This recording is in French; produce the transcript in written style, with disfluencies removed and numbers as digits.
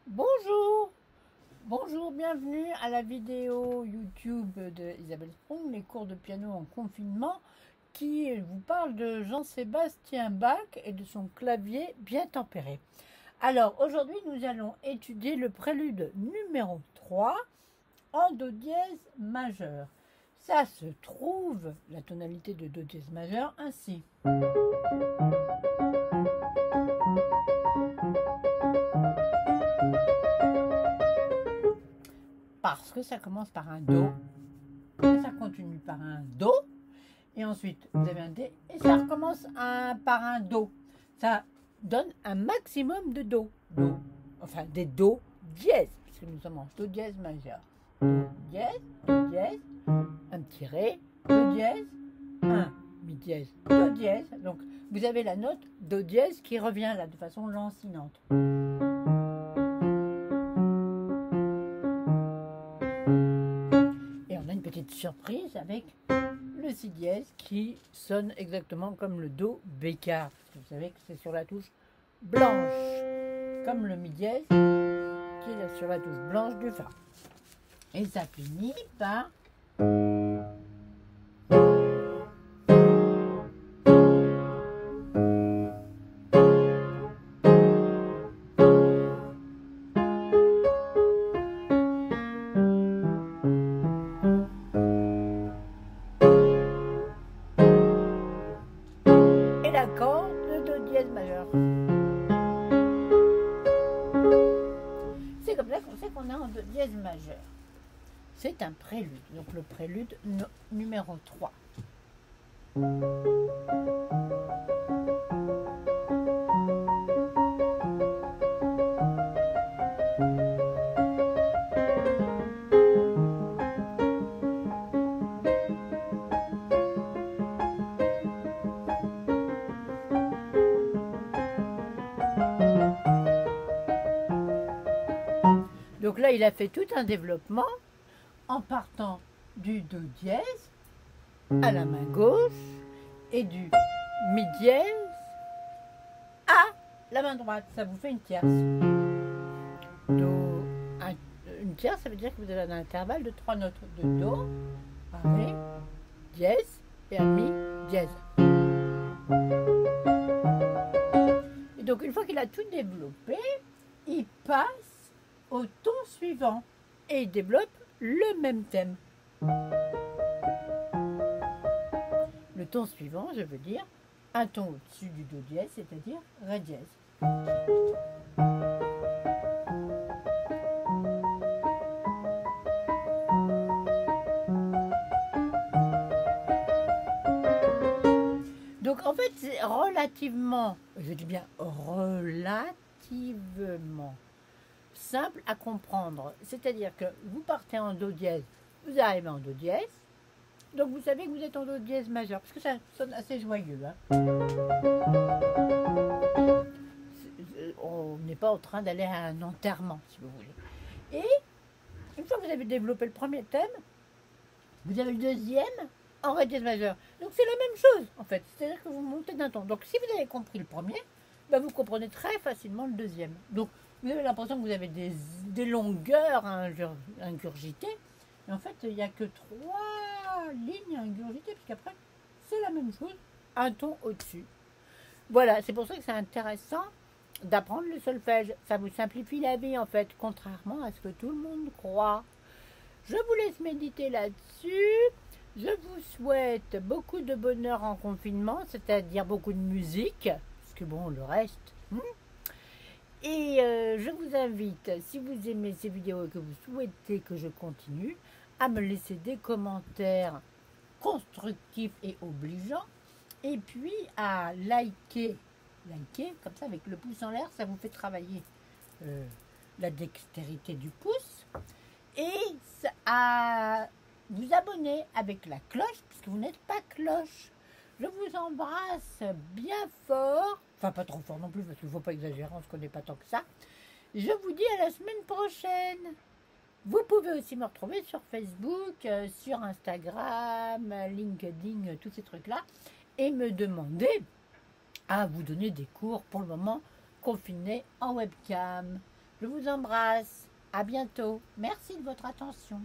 Bonjour, bonjour, bienvenue à la vidéo YouTube de Isabelle Sprung, les cours de piano en confinement, qui vous parle de Jean-Sébastien Bach et de son clavier bien tempéré. Alors aujourd'hui nous allons étudier le prélude numéro 3 en do dièse majeur. Ça se trouve, la tonalité de do dièse majeur, ainsi. Parce que ça commence par un Do, et ça continue par un Do, et ensuite vous avez un D, et ça recommence par un Do. Ça donne un maximum de Do. Enfin des Do dièse, puisque nous sommes en Do dièse majeur. Do dièse, un petit Ré, Do dièse, un Mi dièse, Do dièse. Donc vous avez la note Do dièse qui revient là de façon lancinante. Petite surprise avec le si dièse qui sonne exactement comme le do bécard. Vous savez que c'est sur la touche blanche, comme le mi dièse qui est sur la touche blanche du fa. Et ça finit par l'accord de do dièse majeur. C'est comme ça qu'on sait qu'on est en do dièse majeur. C'est un prélude, donc le prélude numéro 3. Donc là, il a fait tout un développement en partant du do dièse à la main gauche et du mi dièse à la main droite. Ça vous fait une tierce. Une tierce, ça veut dire que vous avez un intervalle de 3 notes. De do, un ré, dièse et un mi dièse. Et donc une fois qu'il a tout développé, il passe au ton suivant et il développe le même thème. Le ton suivant, je veux dire un ton au-dessus du do dièse, c'est-à-dire ré dièse. Donc en fait, c'est relativement, je dis bien relativement simple à comprendre. C'est-à-dire que vous partez en do dièse, vous arrivez en do dièse, donc vous savez que vous êtes en do dièse majeur, parce que ça sonne assez joyeux. On n'est pas en train d'aller à un enterrement, si vous voulez. Et une fois que vous avez développé le premier thème, vous avez le deuxième en ré dièse majeur. Donc c'est la même chose, en fait. C'est-à-dire que vous montez d'un ton. Donc si vous avez compris le premier, ben vous comprenez très facilement le deuxième. Donc vous avez l'impression que vous avez des longueurs à ingurgiter. Et en fait, il n'y a que 3 lignes à ingurgiter, puisqu'après, c'est la même chose, un ton au-dessus. Voilà, c'est pour ça que c'est intéressant d'apprendre le solfège. Ça vous simplifie la vie, en fait, contrairement à ce que tout le monde croit. Je vous laisse méditer là-dessus. Je vous souhaite beaucoup de bonheur en confinement, c'est-à-dire beaucoup de musique, parce que bon, le reste... Et je vous invite, si vous aimez ces vidéos et que vous souhaitez que je continue, à me laisser des commentaires constructifs et obligeants, et puis à liker comme ça avec le pouce en l'air, ça vous fait travailler la dextérité du pouce, et à vous abonner avec la cloche, puisque vous n'êtes pas cloche. Je vous embrasse bien fort. Enfin, pas trop fort non plus, parce qu'il ne faut pas exagérer, on ne se connaît pas tant que ça. Je vous dis à la semaine prochaine. Vous pouvez aussi me retrouver sur Facebook, sur Instagram, LinkedIn, tous ces trucs-là, et me demander à vous donner des cours pour le moment confinés en webcam. Je vous embrasse. À bientôt. Merci de votre attention.